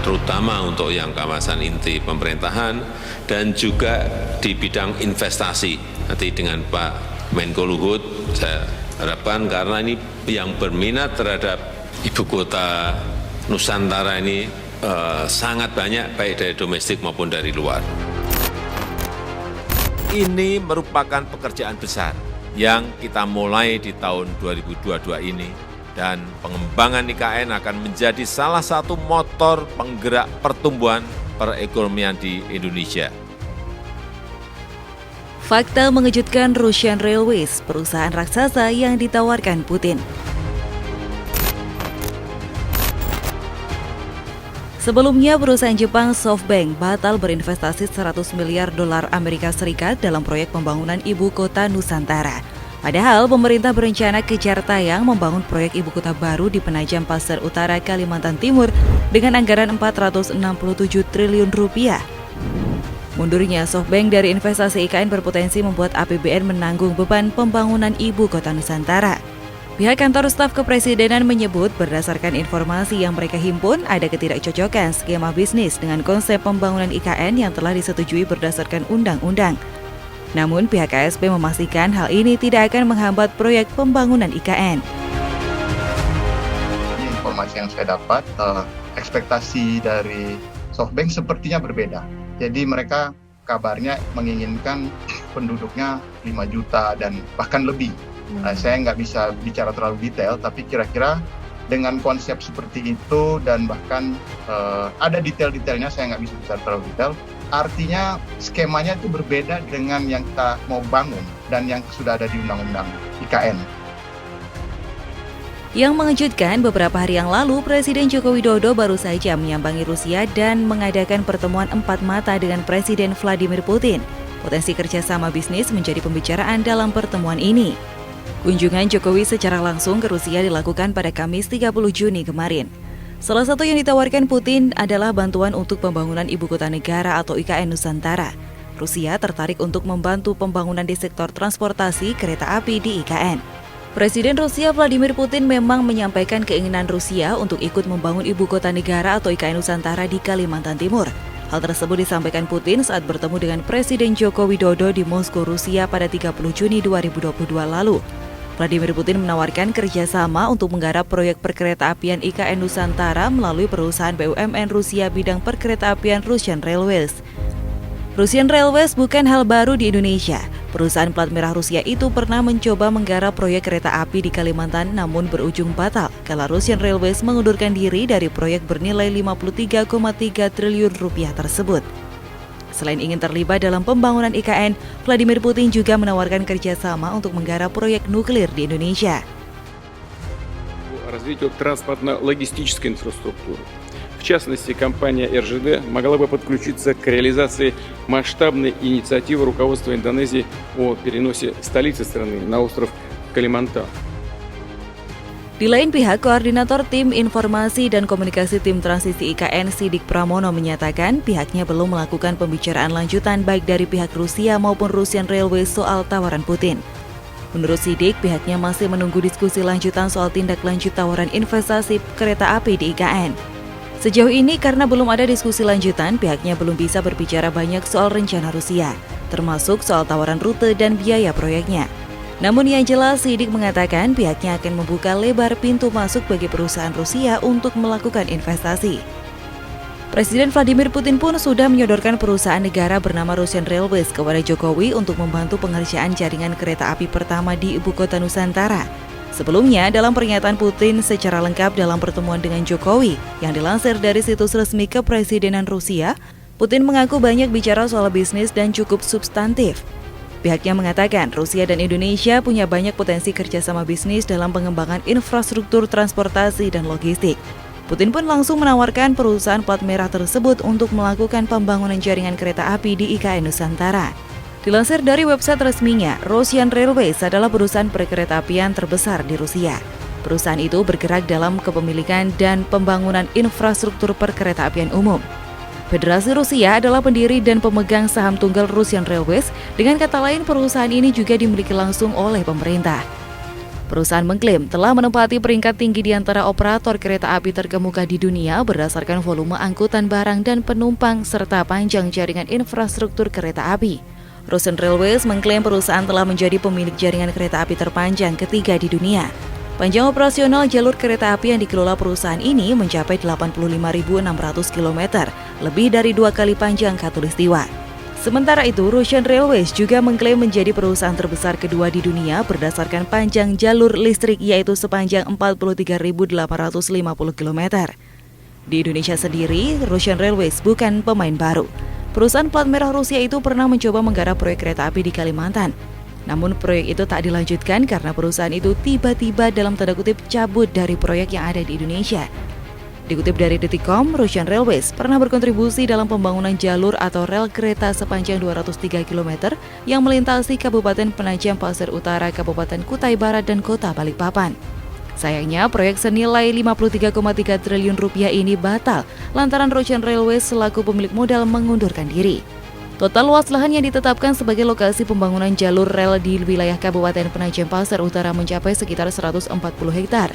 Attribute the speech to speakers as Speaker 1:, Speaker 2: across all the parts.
Speaker 1: terutama untuk yang kawasan inti pemerintahan dan juga di bidang investasi. Nanti dengan Pak Menko Luhut saya harapkan, karena ini yang berminat terhadap ibu kota Nusantara ini sangat banyak, baik dari domestik maupun dari luar. Ini merupakan pekerjaan besar yang kita mulai di tahun 2022 ini, dan pengembangan IKN akan menjadi salah satu motor penggerak pertumbuhan perekonomian di Indonesia.
Speaker 2: Fakta mengejutkan Russian Railways, perusahaan raksasa yang ditawarkan Putin. Sebelumnya, perusahaan Jepang SoftBank batal berinvestasi 100 miliar dolar Amerika Serikat dalam proyek pembangunan ibu kota Nusantara. Padahal pemerintah berencana kejar tayang membangun proyek ibu kota baru di Penajam Pasir Utara, Kalimantan Timur dengan anggaran 467 triliun rupiah. Mundurnya SoftBank dari investasi IKN berpotensi membuat APBN menanggung beban pembangunan ibu kota Nusantara. Pihak kantor staf kepresidenan menyebut berdasarkan informasi yang mereka himpun ada ketidakcocokan skema bisnis dengan konsep pembangunan IKN yang telah disetujui berdasarkan undang-undang. Namun pihak KSP memastikan hal ini tidak akan menghambat proyek pembangunan IKN.
Speaker 3: Informasi yang saya dapat, ekspektasi dari SoftBank sepertinya berbeda. Jadi mereka kabarnya menginginkan penduduknya 5 juta dan bahkan lebih. Saya nggak bisa bicara terlalu detail, tapi kira-kira dengan konsep seperti itu dan bahkan ada detail-detailnya, saya nggak bisa bicara terlalu detail. Artinya skemanya itu berbeda dengan yang kita mau bangun dan yang sudah ada di Undang-Undang IKN.
Speaker 2: Yang mengejutkan, beberapa hari yang lalu Presiden Joko Widodo baru saja menyambangi Rusia dan mengadakan pertemuan 4 mata dengan Presiden Vladimir Putin. Potensi kerjasama bisnis menjadi pembicaraan dalam pertemuan ini. Kunjungan Jokowi secara langsung ke Rusia dilakukan pada Kamis 30 Juni kemarin. Salah satu yang ditawarkan Putin adalah bantuan untuk pembangunan ibu kota negara atau IKN Nusantara. Rusia tertarik untuk membantu pembangunan di sektor transportasi kereta api di IKN. Presiden Rusia Vladimir Putin memang menyampaikan keinginan Rusia untuk ikut membangun ibu kota negara atau IKN Nusantara di Kalimantan Timur. Hal tersebut disampaikan Putin saat bertemu dengan Presiden Joko Widodo di Moskow, Rusia pada 30 Juni 2022 lalu. Vladimir Putin menawarkan kerjasama untuk menggarap proyek perkeretaapian IKN Nusantara melalui perusahaan BUMN Rusia bidang perkeretaapian Russian Railways. Russian Railways bukan hal baru di Indonesia. Perusahaan plat merah Rusia itu pernah mencoba menggarap proyek kereta api di Kalimantan namun berujung batal kala Russian Railways mengundurkan diri dari proyek bernilai 53,3 triliun rupiah tersebut. Selain ingin terlibat dalam pembangunan IKN, Vladimir Putin juga menawarkan kerjasama untuk menggarap proyek nuklir di Indonesia.
Speaker 4: Развитию транспортно-логистической инфраструктуры. В частности, компания РЖД могла бы подключиться к реализации масштабной инициативы руководства Индонезии о переносе столицы страны на остров Калимантан.
Speaker 2: Di lain pihak, Koordinator Tim Informasi dan Komunikasi Tim Transisi IKN Sidik Pramono menyatakan pihaknya belum melakukan pembicaraan lanjutan baik dari pihak Rusia maupun Russian Railways soal tawaran Putin. Menurut Sidik, pihaknya masih menunggu diskusi lanjutan soal tindak lanjut tawaran investasi kereta api di IKN. Sejauh ini karena belum ada diskusi lanjutan, pihaknya belum bisa berbicara banyak soal rencana Rusia, termasuk soal tawaran rute dan biaya proyeknya. Namun yang jelas, Sidik mengatakan pihaknya akan membuka lebar pintu masuk bagi perusahaan Rusia untuk melakukan investasi. Presiden Vladimir Putin pun sudah menyodorkan perusahaan negara bernama Russian Railways kepada Jokowi untuk membantu pengerjaan jaringan kereta api pertama di ibu kota Nusantara. Sebelumnya, dalam pernyataan Putin secara lengkap dalam pertemuan dengan Jokowi yang dilansir dari situs resmi Kepresidenan Rusia, Putin mengaku banyak bicara soal bisnis dan cukup substantif. Pihaknya mengatakan Rusia dan Indonesia punya banyak potensi kerjasama bisnis dalam pengembangan infrastruktur transportasi dan logistik. Putin pun langsung menawarkan perusahaan plat merah tersebut untuk melakukan pembangunan jaringan kereta api di IKN Nusantara. Dilansir dari website resminya, Russian Railways adalah perusahaan perkeretaapian terbesar di Rusia. Perusahaan itu bergerak dalam kepemilikan dan pembangunan infrastruktur perkeretaapian umum. Federasi Rusia adalah pendiri dan pemegang saham tunggal Russian Railways. Dengan kata lain, perusahaan ini juga dimiliki langsung oleh pemerintah. Perusahaan mengklaim telah menempati peringkat tinggi di antara operator kereta api terkemuka di dunia berdasarkan volume angkutan barang dan penumpang serta panjang jaringan infrastruktur kereta api. Russian Railways mengklaim perusahaan telah menjadi pemilik jaringan kereta api terpanjang ketiga di dunia. Panjang operasional jalur kereta api yang dikelola perusahaan ini mencapai 85.600 km, lebih dari 2 kali panjang Khatulistiwa. Sementara itu, Russian Railways juga mengklaim menjadi perusahaan terbesar kedua di dunia berdasarkan panjang jalur listrik yaitu sepanjang 43.850 km. Di Indonesia sendiri, Russian Railways bukan pemain baru. Perusahaan plat merah Rusia itu pernah mencoba menggarap proyek kereta api di Kalimantan. Namun proyek itu tak dilanjutkan karena perusahaan itu tiba-tiba dalam tanda kutip cabut dari proyek yang ada di Indonesia. Dikutip dari Detikcom, Russian Railways pernah berkontribusi dalam pembangunan jalur atau rel kereta sepanjang 203 km yang melintasi Kabupaten Penajam Pasir Utara, Kabupaten Kutai Barat, dan Kota Balikpapan. Sayangnya, proyek senilai 53,3 triliun rupiah ini batal lantaran Russian Railways selaku pemilik modal mengundurkan diri. Total luas lahan yang ditetapkan sebagai lokasi pembangunan jalur rel di wilayah Kabupaten Penajam Pasir Utara mencapai sekitar 140 hektar.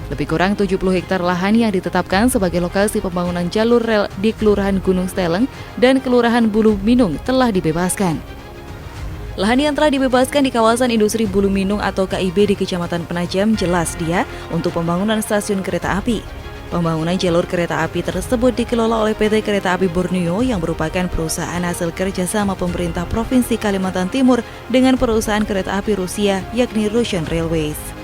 Speaker 2: Lebih kurang 70 hektar lahan yang ditetapkan sebagai lokasi pembangunan jalur rel di Kelurahan Gunung Steleng dan Kelurahan Bulu Minung telah dibebaskan. Lahan yang telah dibebaskan di kawasan industri Bulu Minung atau KIB di Kecamatan Penajam jelas dia untuk pembangunan stasiun kereta api. Pembangunan jalur kereta api tersebut dikelola oleh PT Kereta Api Borneo yang merupakan perusahaan hasil kerjasama pemerintah Provinsi Kalimantan Timur dengan perusahaan kereta api Rusia yakni Russian Railways.